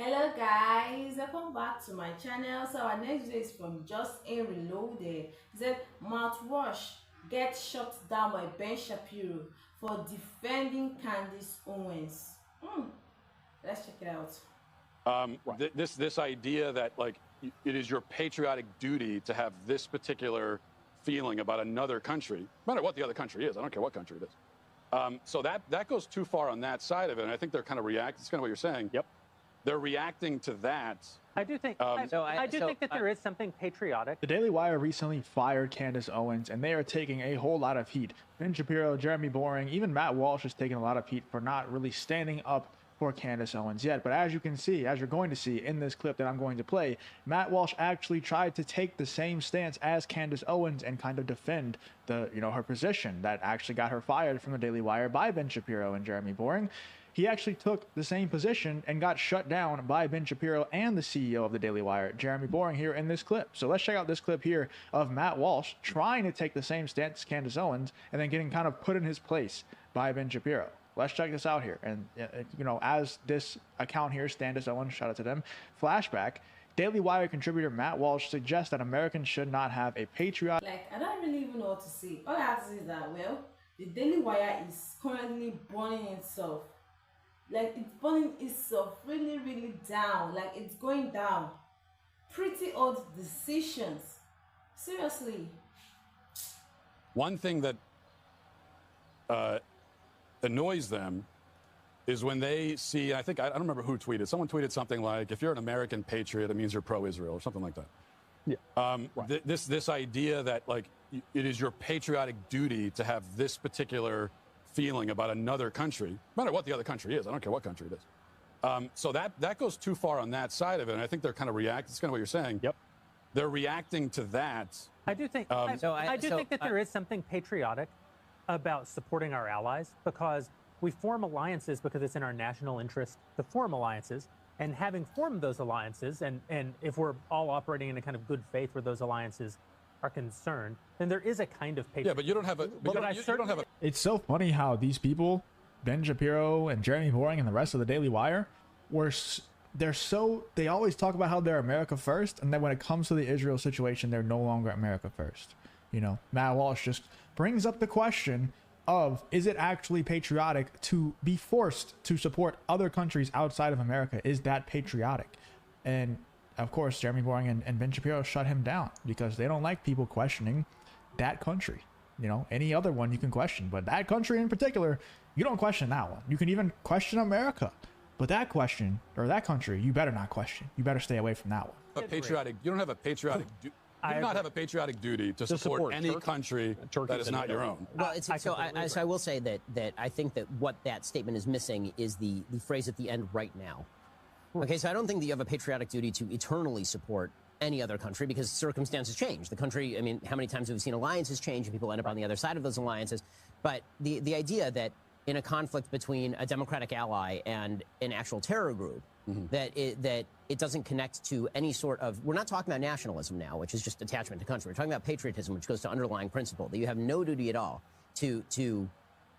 Hello guys, welcome back to my channel. So our next video is from Just In Reloaded. It said Walsh gets shut down by Ben Shapiro for defending Candace Owens. Let's check it out. This idea that it is your patriotic duty to have this particular feeling about another country, no matter what the other country is. I don't care what country it is. So that goes too far on that side of it, and I think they're kind of reacting. It's kind of what you're saying. Yep. They're reacting to that. I do think. I do think that there is something patriotic. The Daily Wire recently fired Candace Owens, and they are taking a whole lot of heat. Ben Shapiro, Jeremy Boring, even Matt Walsh is taking a lot of heat for not really standing up for Candace Owens yet. But as you can see, as you're going to see in this clip that I'm going to play, Matt Walsh actually tried to take the same stance as Candace Owens and kind of defend her position that actually got her fired from the Daily Wire by Ben Shapiro and Jeremy Boring. He actually took the same position and got shut down by Ben Shapiro and the CEO of the Daily Wire, Jeremy Boring, here in this clip. So let's check out this clip here of Matt Walsh trying to take the same stance as Candace Owens and then getting kind of put in his place by Ben Shapiro. Let's check this out here. And, as this account here, Candace Owens, shout out to them, flashback, Daily Wire contributor Matt Walsh suggests that Americans should not have a patriotic... I don't really even know what to say. All I have to say is that, the Daily Wire is currently burning itself. It's burning itself really, really down. It's going down. Pretty odd decisions. Seriously. One thing that annoys them is when they see, I don't remember who tweeted. Someone tweeted something like, if you're an American patriot, it means you're pro-Israel or something like that. Yeah. Right. This idea that it is your patriotic duty to have this particular feeling about another country, no matter what the other country is. I don't care what country it is. So that goes too far on that side of it, and I think they're kind of reacting. It's kind of what you're saying. Yep. They're reacting to that. I do think. I do think that there is something patriotic about supporting our allies, because we form alliances because it's in our national interest to form alliances, and having formed those alliances, and if we're all operating in a kind of good faith where those alliances are concerned, then there is a kind of patriotism. Yeah, but you don't have a. You don't have a. It's so funny how these people, Ben Shapiro and Jeremy Boring and the rest of the Daily Wire, they always talk about how they're America first, and then when it comes to the Israel situation, they're no longer America first. Matt Walsh just brings up the question of, is it actually patriotic to be forced to support other countries outside of America? Is that patriotic? And of course, Jeremy Boring and Ben Shapiro shut him down because they don't like people questioning that country. Any other one you can question, but that country in particular, you don't question that one. You can even question America, but that question or that country, you better not question. You better stay away from that one. You don't have a patriotic. You do not have a patriotic duty to support any country that is not your own. Well, so I will say that I think that what that statement is missing is the phrase at the end, right now. Okay, so I don't think that you have a patriotic duty to eternally support any other country, because circumstances change. The country, how many times have we seen alliances change and people end up on the other side of those alliances? But the idea that in a conflict between a democratic ally and an actual terror group, that it doesn't connect to any sort of, we're not talking about nationalism now, which is just attachment to country. We're talking about patriotism, which goes to underlying principle, that you have no duty at all to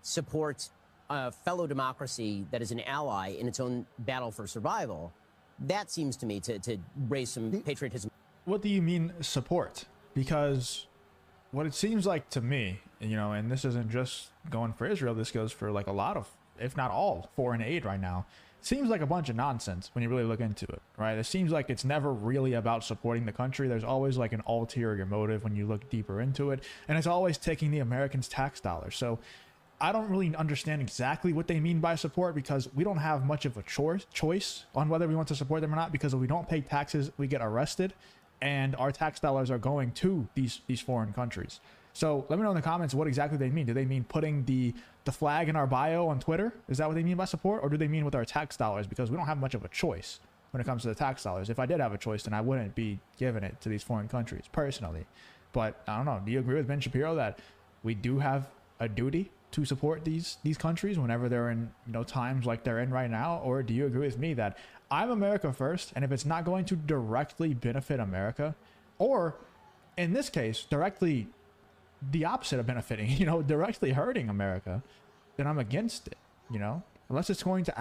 support a fellow democracy that is an ally in its own battle for survival. That seems to me to raise some patriotism. What do you mean support? Because what it seems like to me, and this isn't just going for Israel, this goes for a lot of, if not all, foreign aid right now. It seems like a bunch of nonsense when you really look into it, right? It seems like it's never really about supporting the country. There's always an ulterior motive when you look deeper into it, and it's always taking the Americans' tax dollars. So I don't really understand exactly what they mean by support, because we don't have much of a choice on whether we want to support them or not, because if we don't pay taxes, we get arrested, and our tax dollars are going to these foreign countries. So let me know in the comments what exactly they mean. Do they mean putting the flag in our bio on Twitter? Is that what they mean by support? Or do they mean with our tax dollars? Because we don't have much of a choice when it comes to the tax dollars. If I did have a choice, then I wouldn't be giving it to these foreign countries personally. But I don't know. Do you agree with Ben Shapiro that we do have a duty to support these countries whenever they're in times like they're in right now? Or do you agree with me that I'm America first, and if it's not going to directly benefit America, or in this case directly the opposite of benefiting, directly hurting America, then I'm against it. unless it's going to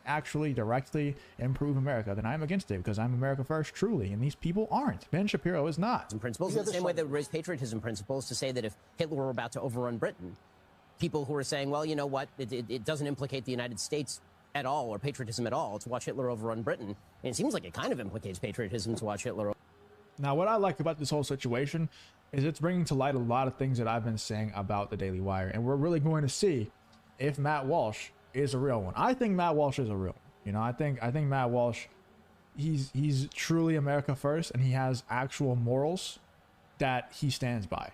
actually directly improve America, then I'm against it because I'm America first, truly, and these people aren't. Ben Shapiro is not. Principles in the same way that raise patriotism principles to say that if Hitler were about to overrun Britain, people who are saying, well, you know what, it doesn't implicate the United States at all or patriotism at all to watch Hitler overrun Britain. And it seems like it kind of implicates patriotism to watch Hitler. Now, what I like about this whole situation is it's bringing to light a lot of things that I've been saying about the Daily Wire. And we're really going to see if Matt Walsh is a real one. I think Matt Walsh is a real one. You know, I think Matt Walsh, he's truly America first, and he has actual morals that he stands by.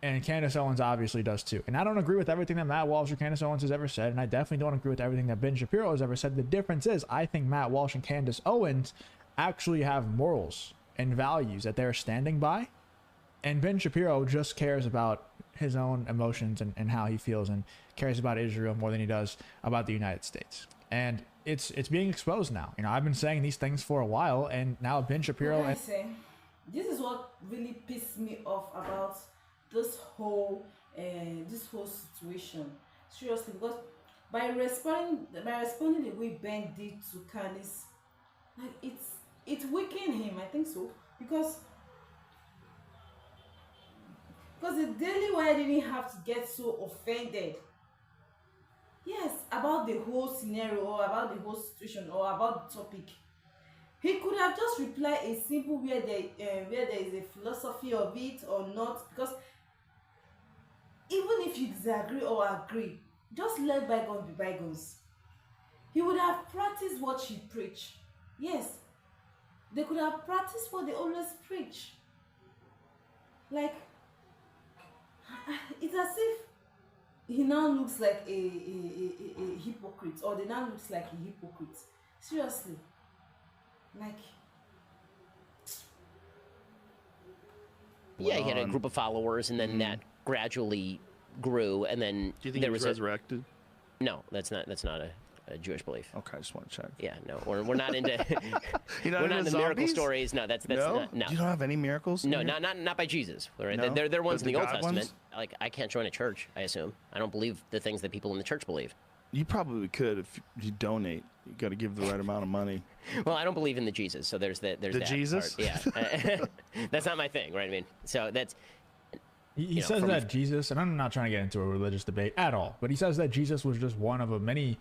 And Candace Owens obviously does too. And I don't agree with everything that Matt Walsh or Candace Owens has ever said, and I definitely don't agree with everything that Ben Shapiro has ever said. The difference is I think Matt Walsh and Candace Owens actually have morals and values that they're standing by. And Ben Shapiro just cares about his own emotions and how he feels, and cares about Israel more than he does about the United States. And it's being exposed now. You know, I've been saying these things for a while, and now Ben Shapiro... I say, this is what really pissed me off about this whole situation. Seriously, because by responding the way Ben did to Candace, like it weakened him. I think so, because the Daily Wire didn't have to get so offended. Yes, about the whole scenario or about the whole situation or about the topic. He could have just replied a simple where there is a philosophy of it or not, because even if you disagree or agree, just let bygones be bygones. He would have practiced what she preached. Yes, they could have practiced what they always preach. Like, it's as if he now looks like a hypocrite, or they now looks like a hypocrite. Seriously, like. Yeah, he had a group of followers, and then that gradually grew, and then do you think there he was resurrected? No, that's not a Jewish belief. Okay, I just want to check. Yeah, no, we're not into You're we're not into miracle stories. No, that's no? not, no. You don't have any miracles? No, not by Jesus. Right? No? They're ones in the Old God Testament. ones? Like, I can't join a church, I assume. I don't believe the things that people in the church believe. You probably could if you donate. You got to give the right amount of money. Well, I don't believe in the Jesus, so there's that. There's The that Jesus? part. Yeah, that's not my thing, right? I mean, so that's. He says that Jesus, and I'm not trying to get into a religious debate at all, but he says that Jesus was just one of a many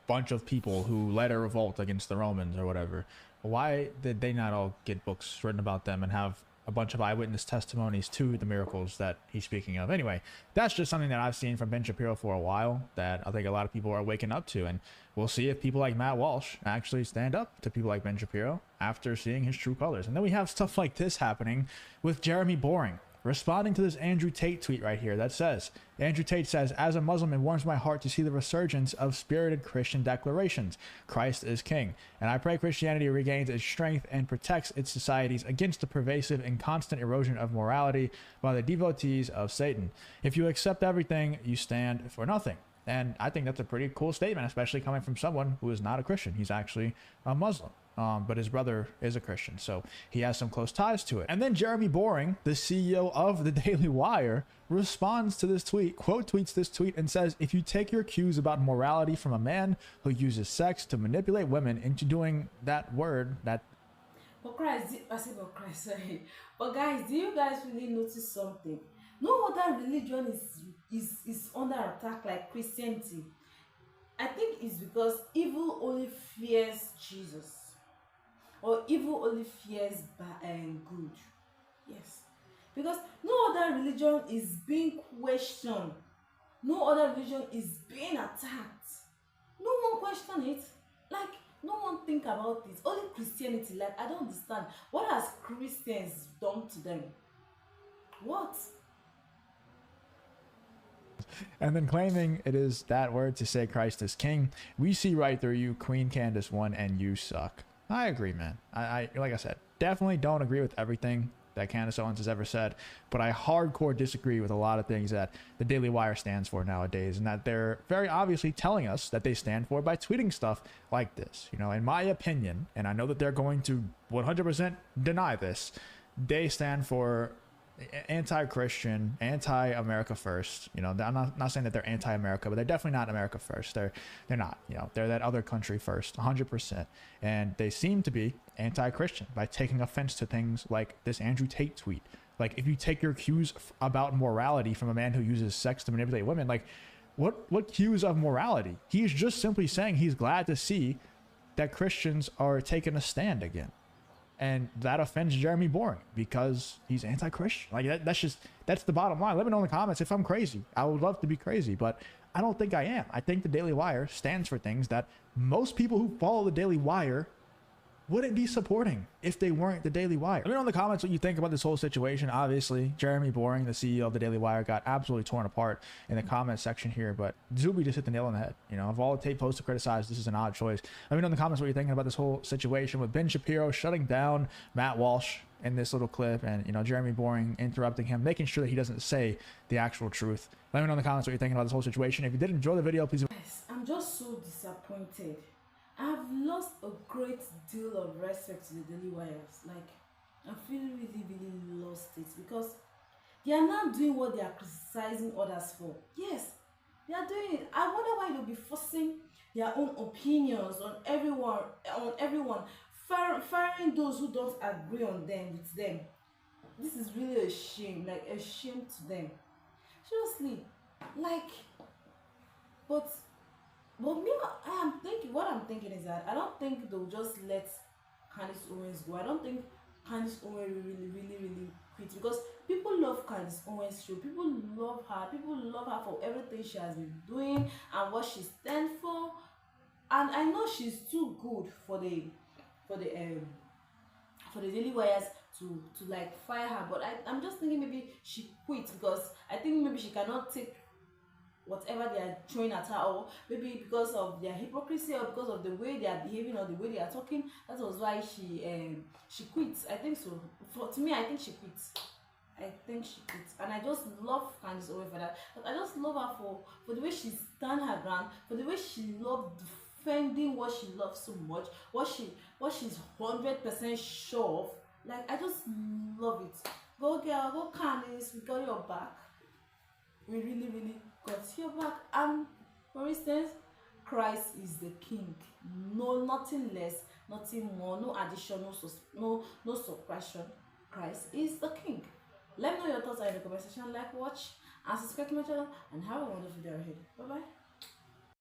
bunch of people who led a revolt against the Romans or whatever. Why did they not all get books written about them and have a bunch of eyewitness testimonies to the miracles that he's speaking of? Anyway, that's just something that I've seen from Ben Shapiro for a while that I think a lot of people are waking up to, and we'll see if people like Matt Walsh actually stand up to people like Ben Shapiro after seeing his true colors. And then we have stuff like this happening with Jeremy Boring responding to this Andrew Tate tweet right here that says, Andrew Tate says, as a Muslim, it warms my heart to see the resurgence of spirited Christian declarations. Christ is king. And I pray Christianity regains its strength and protects its societies against the pervasive and constant erosion of morality by the devotees of Satan. If you accept everything, you stand for nothing. And I think that's a pretty cool statement, especially coming from someone who is not a Christian. He's actually a Muslim. But his brother is a Christian, so he has some close ties to it. And then Jeremy Boring, the CEO of the Daily Wire, responds to this tweet, quote tweets this tweet and says, if you take your cues about morality from a man who uses sex to manipulate women into doing that word, that... But guys, do you guys really notice something? No other religion is under attack like Christianity. I think it's because evil only fears Jesus. Or evil only fears good. Yes. Because no other religion is being questioned. No other religion is being attacked. No one question it. Like, no one think about it. Only Christianity. Like, I don't understand. What has Christians done to them? What? And then claiming it is that word to say Christ is king. We see right through you, Queen Candace 1, and you suck. I agree, man. I like I said, definitely don't agree with everything that Candace Owens has ever said, but I hardcore disagree with a lot of things that the Daily Wire stands for nowadays, and that they're very obviously telling us that they stand for by tweeting stuff like this. You know, in my opinion, and I know that they're going to 100% deny this, they stand for anti-Christian, anti-America first. You know, I'm not saying that they're anti-America, but they're definitely not America first. They're not. You know, they're that other country first, 100%. And they seem to be anti-Christian by taking offense to things like this Andrew Tate tweet. Like, if you take your cues about morality from a man who uses sex to manipulate women, like, what cues of morality? He's just simply saying he's glad to see that Christians are taking a stand again. And that offends Jeremy Boring because he's anti-Christian. Like, that's the bottom line. Let me know in the comments if I'm crazy. I would love to be crazy, but I don't think I am. I think the Daily Wire stands for things that most people who follow the Daily Wire wouldn't be supporting if they weren't the Daily Wire. Let me know in the comments what you think about this whole situation. Obviously, Jeremy Boring, the CEO of the Daily Wire, got absolutely torn apart in the comment section here, but Zuby just hit the nail on the head. You know, of all the Tate posts to criticize, this is an odd choice. Let me know in the comments what you're thinking about this whole situation with Ben Shapiro shutting down Matt Walsh in this little clip, and, you know, Jeremy Boring interrupting him, making sure that he doesn't say the actual truth. Let me know in the comments what you're thinking about this whole situation. If you did enjoy the video, please... Yes, I'm just so disappointed. I've lost a great deal of respect to the Daily Wires. Like, I really, really lost it because they are not doing what they are criticizing others for. Yes, they are doing it. I wonder why they'll be forcing their own opinions on everyone, firing those who don't agree on them with them. This is really a shame, like a shame to them. Seriously, like, but me, what I'm thinking is that I don't think they'll just let Candace Owens go. I don't think Candace Owens really quit, because people love Candace Owens show. People love her. People love her for everything she has been doing and what she stands for. And I know she's too good for the Daily Wires to like fire her. But I'm just thinking maybe she quit because I think maybe she cannot take whatever they are throwing at her, or maybe because of their hypocrisy, or because of the way they are behaving or the way they are talking. That was why she quits. I think so. To me, I think she quits. And I just love Candace Owens for that. But I just love her for the way she stand her ground, for the way she loved defending what she loves so much, what she's 100% sure of. Like, I just love it. Go girl, go Candace, we got your back. We really got your back. And for instance, Christ is the king. No, nothing less, nothing more, no addition, no suppression. Christ is the king. Let me know your thoughts in the comment section. Like, watch, and subscribe to my channel, and have a wonderful day ahead. Bye bye.